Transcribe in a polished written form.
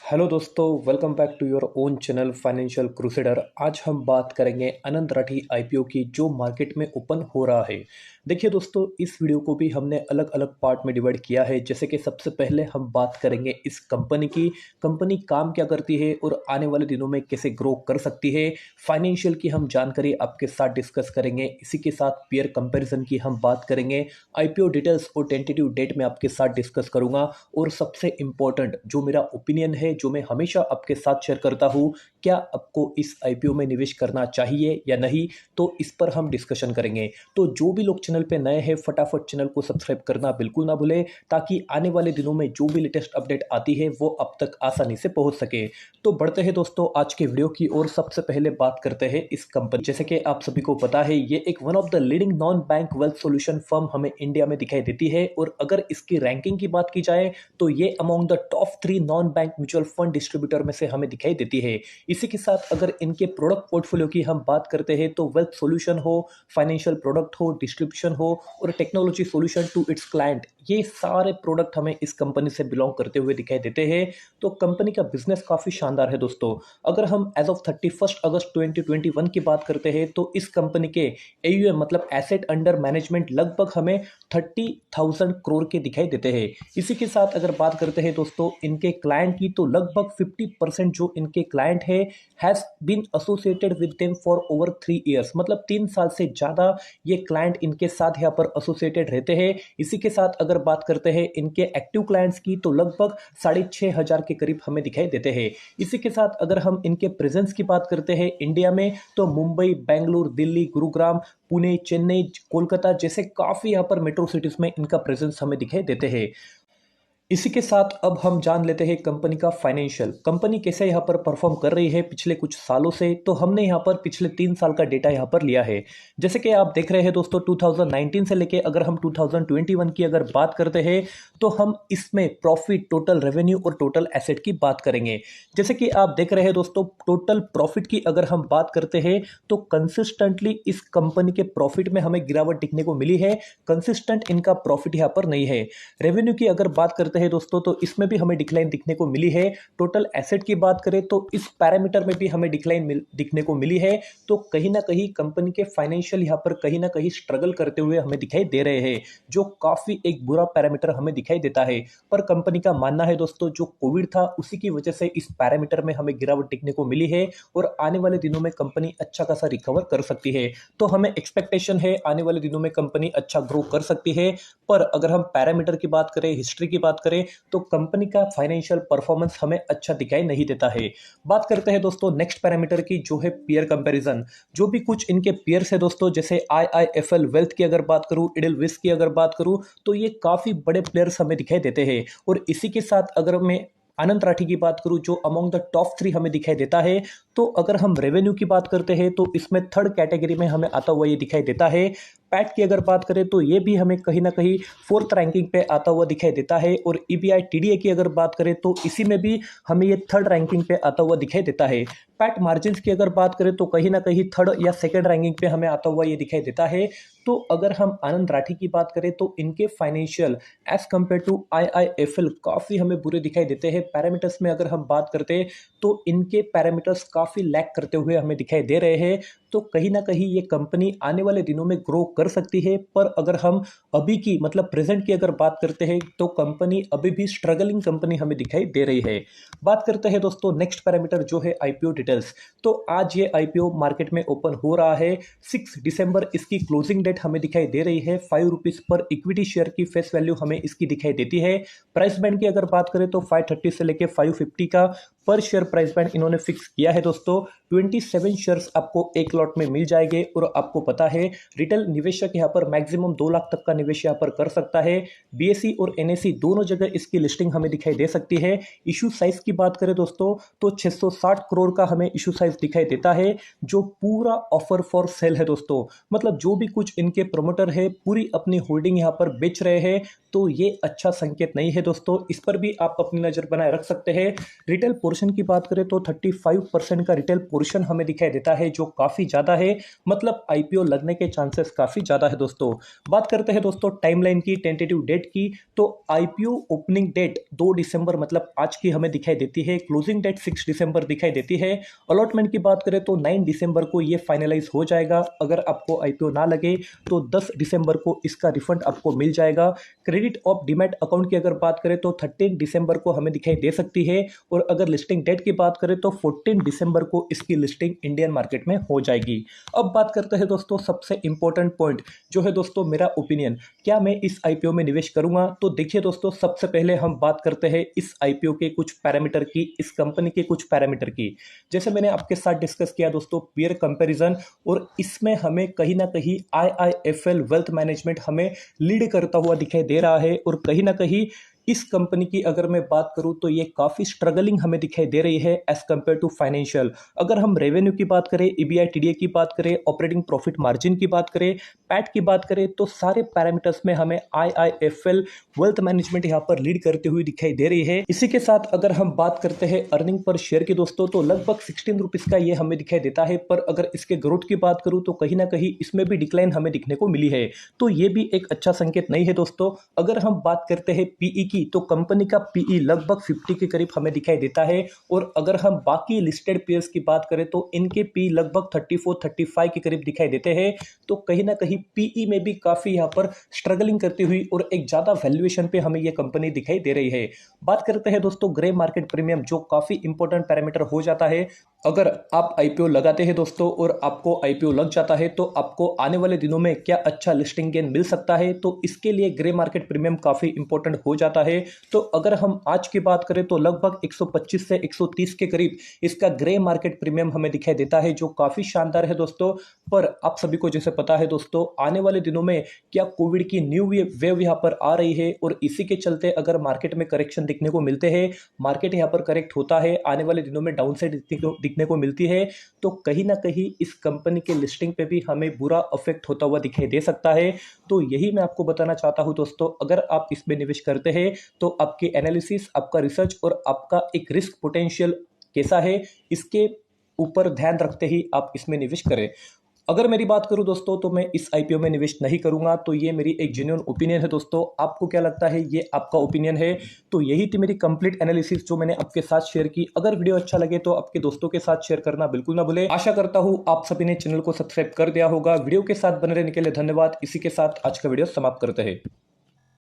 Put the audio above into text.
Hello दोस्तों, welcome back to your own channel financial crusader. आज हम बात करेंगे अनंत राठी आईपीओ की जो मार्केट में ओपन हो रहा है। देखिए दोस्तों, इस वीडियो को भी हमने अलग अलग पार्ट में डिवाइड किया है। जैसे कि सबसे पहले हम बात करेंगे इस कंपनी की, कंपनी काम क्या करती है और आने वाले दिनों में कैसे ग्रो कर सकती है। फाइनेंशियल की हम जानकारी आपके साथ डिस्कस करेंगे, इसी के साथ पेयर कंपैरिजन की हम बात करेंगे, आईपीओ डिटेल्स और टेंटेटिव डेट में आपके साथ डिस्कस करूंगा। और सबसे इंपॉर्टेंट जो मेरा ओपिनियन है, जो मैं हमेशा आपके साथ शेयर करता हूं, क्या आपको इस आईपीओ में निवेश करना चाहिए या नहीं, तो इस पर हम डिस्कशन करेंगे। तो जो भी लोग चैनल पे नए हैं, फटाफट चैनल को सब्सक्राइब करना बिल्कुल ना भूले, ताकि आने वाले दिनों में जो भी लेटेस्ट अपडेट आती है वो अब तक आसानी से पहुंच सके। तो बढ़ते हैं दोस्तों आज के वीडियो की ओर। सबसे पहले बात करते हैं इस कंपनी। जैसे कि आप सभी को पता है, ये एक one of the leading non bank wealth solution firm हमें इंडिया में दिखाई देती है। और अगर इसकी रैंकिंग की बात की जाए तो ये among the top 3 non bank mutual fund distributor में से हमें दिखाई देती है। इसी के साथ अगर इनके प्रोडक्ट पोर्टफोलियो की हम बात करते हैं तो वेल्थ सॉल्यूशन हो, फाइनेंशियल प्रोडक्ट हो, डिस्ट्रीब्यूशन हो और technology solution to its client, ये सारे प्रोडक्ट हमें इस कंपनी से बिलोंग करते हुए दिखाई देते हैं। तो कंपनी का बिजनेस काफी शानदार है दोस्तों। अगर हम एज ऑफ 31 अगस्त 2021 की बात करते हैं तो इस कंपनी के एयूएम मतलब एसेट अंडर मैनेजमेंट लगभग हमें 30,000 करोड़ के दिखाई देते हैं। इसी के साथ अगर बात करते हैं दोस्तों इनके क्लाइंट की, तो लगभग 50% जो इनके क्लाइंट है has been associated with them for over 3 years, मतलब 3 साल से ज्यादा ये क्लाइंट इनके साथ यहाँ पर एसोसिएटेड रहते हैं। इसी के साथ अगर बात करते हैं इनके एक्टिव क्लाइंट्स की, तो लगभग 6,500 के करीब हमें दिखाई देते हैं। इसी के साथ अगर हम इनके प्रेजेंस की बात करते हैं इंडिया में, तो मुंबई, बेंगलुरु, दिल्ली, गुरुग्राम, पुणे, चेन्नई, कोलकाता जैसे काफी यहाँ पर मेट्रो सिटीज में इनका प्रेजेंस हमें दिखाई देते हैं। इसी के साथ अब हम जान लेते हैं कंपनी का फाइनेंशियल, कंपनी कैसे यहाँ पर परफॉर्म कर रही है पिछले कुछ सालों से। तो हमने यहाँ पर पिछले 3 साल का डेटा यहाँ पर लिया है। जैसे कि आप देख रहे हैं दोस्तों, 2019 से लेके अगर हम 2021 की अगर बात करते हैं तो हम इसमें प्रॉफिट, टोटल रेवेन्यू और टोटल एसेट की बात करेंगे। जैसे कि आप देख रहे हैं दोस्तों, टोटल प्रॉफिट की अगर हम बात करते हैं तो कंसिस्टेंटली इस कंपनी के प्रॉफिट में हमें गिरावट दिखने को मिली है। कंसिस्टेंट इनका प्रॉफिट यहाँ पर नहीं है। रेवेन्यू की अगर बात करते हैं दोस्तों तो इसमें भी हमें डिक्लाइन दिखने को मिली है। टोटल एसेट की बात करें तो इस पैरामीटर में भी हमें डिक्लाइन दिखने को मिली है। तो कहीं ना कहीं कंपनी के फाइनेंशियल यहाँ पर कहीं ना कहीं स्ट्रगल करते हुए हमें दिखाई दे रहे हैं, जो काफी एक बुरा पैरामीटर हमें दिखाई देता है। पर कंपनी का मानना है दोस्तों, जो कोविड था उसी की वजह से इस पैरामीटर में हमें गिरावट दिखने को मिली है और आने वाले दिनों में कंपनी अच्छा खासा रिकवर कर सकती है। तो हमें एक्सपेक्टेशन है आने वाले दिनों में कंपनी अच्छा ग्रो कर सकती है। पर अगर हम पैरामीटर की बात करें, हिस्ट्री की बात करें, तो कंपनी का फाइनेंशियल परफॉर्मेंस हमें अच्छा दिखाई नहीं देता है। बात करते हैं दोस्तों नेक्स्ट पैरामीटर की, जो है पीयर कंपैरिजन। जो भी कुछ इनके पीयर्स है दोस्तों, जैसे आईआईएफएल वेल्थ की अगर बात करूं, इडेलविस की अगर बात करूं, तो ये काफी बड़े प्लेयर्स हमें दिखाई देते हैं। और इसी के साथ अगर मैं अनंत राठी की बात करूं, जो अमॉन्ग द टॉप 3 हमें दिखाई देता है, तो अगर हम रेवेन्यू की बात करते हैं तो इसमें थर्ड कैटेगरी में हमें आता हुआ ये दिखाई देता है। पैट की अगर बात करें तो ये भी हमें कहीं ना कहीं फोर्थ रैंकिंग पे आता हुआ दिखाई देता है। और ईबीआई टीडीए की अगर बात करें तो इसी में भी हमें ये थर्ड रैंकिंग पे आता हुआ दिखाई देता है। पैट मार्जिन की अगर बात करें तो कहीं ना कहीं थर्ड या सेकंड रैंकिंग पे हमें आता हुआ ये दिखाई देता है। तो अगर हम आनंद राठी की बात करें तो इनके financial as compare to IIFL काफी हमें बुरे दिखाई देते हैं। पैरामीटर्स में अगर हम बात करते हैं तो इनके पैरामीटर्स काफी लैक करते हुए हमें दिखाई दे रहे हैं। तो कहीं ना कहीं ये कंपनी आने वाले दिनों में ग्रो कर सकती है। पर अगर हम अभी की मतलब प्रेजेंट की अगर बात करते हैं तो कंपनी अभी भी स्ट्रगलिंग कंपनी हमें दिखाई दे रही है। बात करते हैं दोस्तों नेक्स्ट पैरामीटर, जो है आईपीओ डिटेल्स। तो आज ये आईपीओ मार्केट में ओपन हो रहा है। 6 दिसंबर इसकी क्लोजिंग डेट हमें दिखाई दे रही है। 5 रुपीज पर इक्विटी शेयर की फेस वैल्यू हमें इसकी दिखाई देती है। प्राइस बैंड की अगर बात करें तो 530 से लेकर 550 का पर शेयर प्राइस बैंड इन्होंने फिक्स किया है दोस्तों। 27 शेयर्स आपको एक लॉट में मिल जाएंगे। और आपको पता है रिटेल निवेशक यहाँ पर मैक्सिमम 2 लाख तक का निवेश यहाँ पर कर सकता है। बीएसई और एनएसई दोनों जगह इसकी लिस्टिंग हमें दिखाई दे सकती है। इशू साइज की बात करें दोस्तों तो 660 करोड़ का हमें इशू साइज दिखाई देता है, जो पूरा ऑफर फॉर सेल है दोस्तों। मतलब जो भी कुछ इनके प्रोमोटर है पूरी अपनी होल्डिंग यहाँ पर बेच रहे हैं। तो ये अच्छा संकेत नहीं है दोस्तों, इस पर भी आप अपनी नजर बनाए रख सकते हैं। रिटेल पोर्शन की बात करें तो 35% का रिटेल पोर्शन हमें दिखाई देता है, जो काफ़ी ज़्यादा है। मतलब आईपीओ लगने के चांसेस काफ़ी ज़्यादा है दोस्तों। बात करते हैं दोस्तों टाइमलाइन की, टेंटेटिव डेट की, तो आईपीओ ओपनिंग डेट 2 दिसंबर मतलब आज की हमें दिखाई देती है। क्लोजिंग डेट 6 दिसंबर दिखाई देती है। अलॉटमेंट की बात करें तो 9 दिसंबर को ये फाइनलाइज हो जाएगा। अगर आपको आईपीओ ना लगे तो 10 दिसंबर को इसका रिफंड आपको मिल जाएगा। क्रेडिट ऑफ डीमैट अकाउंट की अगर बात करें तो 13 दिसंबर को हमें दिखाई दे सकती है। और अगर लिस्टिंग डेट की बात करें तो 14 दिसंबर को इसकी लिस्टिंग इंडियन मार्केट में हो जाएगी। अब बात करते हैं दोस्तों सबसे इंपॉर्टेंट पॉइंट जो है दोस्तों मेरा ओपिनियन, क्या मैं इस आईपीओ में निवेश करूंगा। तो देखिए दोस्तों, सबसे पहले हम बात करते हैं इस आईपीओ के कुछ पैरामीटर की, इस कंपनी के कुछ पैरामीटर की। जैसे मैंने आपके साथ डिस्कस किया दोस्तों पीयर कंपैरिजन, और इसमें हमें कहीं ना कहीं आईआईएफएल वेल्थ मैनेजमेंट हमें लीड करता हुआ दिखाई दे रहा है। और कहीं ना कहीं इस कंपनी की अगर मैं बात करूं तो ये काफ़ी स्ट्रगलिंग हमें दिखाई दे रही है एज कंपेयर टू फाइनेंशियल। अगर हम रेवेन्यू की बात करें, ईबीआई टीडीए की बात करें, ऑपरेटिंग प्रॉफिट मार्जिन की बात करें, पैट की बात करें, तो सारे पैरामीटर्स में हमें आईआईएफएल वेल्थ मैनेजमेंट यहाँ पर लीड करते हुए दिखाई दे रही है। इसी के साथ अगर हम बात करते हैं अर्निंग पर शेयर की दोस्तों, तो लगभग 16 रुपीज़ का ये हमें दिखाई देता है। पर अगर इसके ग्रोथ की बात करूँ तो कहीं ना कहीं इसमें भी डिक्लाइन हमें दिखने को मिली है। तो ये भी एक अच्छा संकेत नहीं है दोस्तों। अगर हम बात करते हैं पीई की, तो कंपनी का पीई लगभग 50 के करीब हमें दिखाई देता है। और अगर हम बाकी लिस्टेड पेयर्स की बात करें तो इनके पी लगभग 34-35 के करीब दिखाई देते हैं। तो कहीं ना कहीं पीई में भी काफी यहाँ पर स्ट्रगलिंग करती हुई और एक ज्यादा वैल्यूएशन पे हमें यह कंपनी दिखाई दे रही है। बात करते हैं दोस्तों ग्रे मार्केट प्रीमियम, जो काफी इंपॉर्टेंट पैरामीटर हो जाता है। अगर आप आईपीओ लगाते हैं दोस्तों और आपको आईपीओ लग जाता है तो आपको आने वाले दिनों में क्या अच्छा लिस्टिंग गेन मिल सकता है, तो इसके लिए ग्रे मार्केट प्रीमियम काफी इंपॉर्टेंट हो जाता है। तो अगर हम आज की बात करें तो लगभग 125 से 130 के करीब इसका ग्रे मार्केट प्रीमियम हमें दिखाई देता है, जो काफी शानदार है दोस्तों। पर आप सभी को जैसे पता है दोस्तों, आने वाले दिनों में क्या कोविड की न्यू वेव यहाँ पर आ रही है, और इसी के चलते अगर मार्केट में करेक्शन दिखने को मिलते हैं, मार्केट यहाँ पर करेक्ट होता है, आने वाले दिनों में डाउन साइड दिखने को मिलती है, तो कहीं ना कहीं इस कंपनी के लिस्टिंग पे भी हमें बुरा अफेक्ट होता हुआ दिखाई दे सकता है। तो यही मैं आपको बताना चाहता हूं दोस्तों, अगर आप इसमें निवेश करते हैं तो आपके एनालिसिस, आपका रिसर्च और आपका एक रिस्क पोटेंशियल कैसा है, इसके ऊपर ध्यान रखते ही आप इसमें निवेश करें। अगर मेरी बात करूं दोस्तों तो मैं इस आईपीओ में निवेश नहीं करूंगा। तो ये मेरी एक जेन्युइन ओपिनियन है दोस्तों। आपको क्या लगता है, ये आपका ओपिनियन है। तो यही थी मेरी कंप्लीट एनालिसिस जो मैंने आपके साथ शेयर की। अगर वीडियो अच्छा लगे तो आपके दोस्तों के साथ शेयर करना बिल्कुल ना भूले। आशा करता हूं आप सभी ने चैनल को सब्सक्राइब कर दिया होगा। वीडियो के साथ बने रहने के लिए धन्यवाद। इसी के साथ आज का वीडियो समाप्त करते हैं।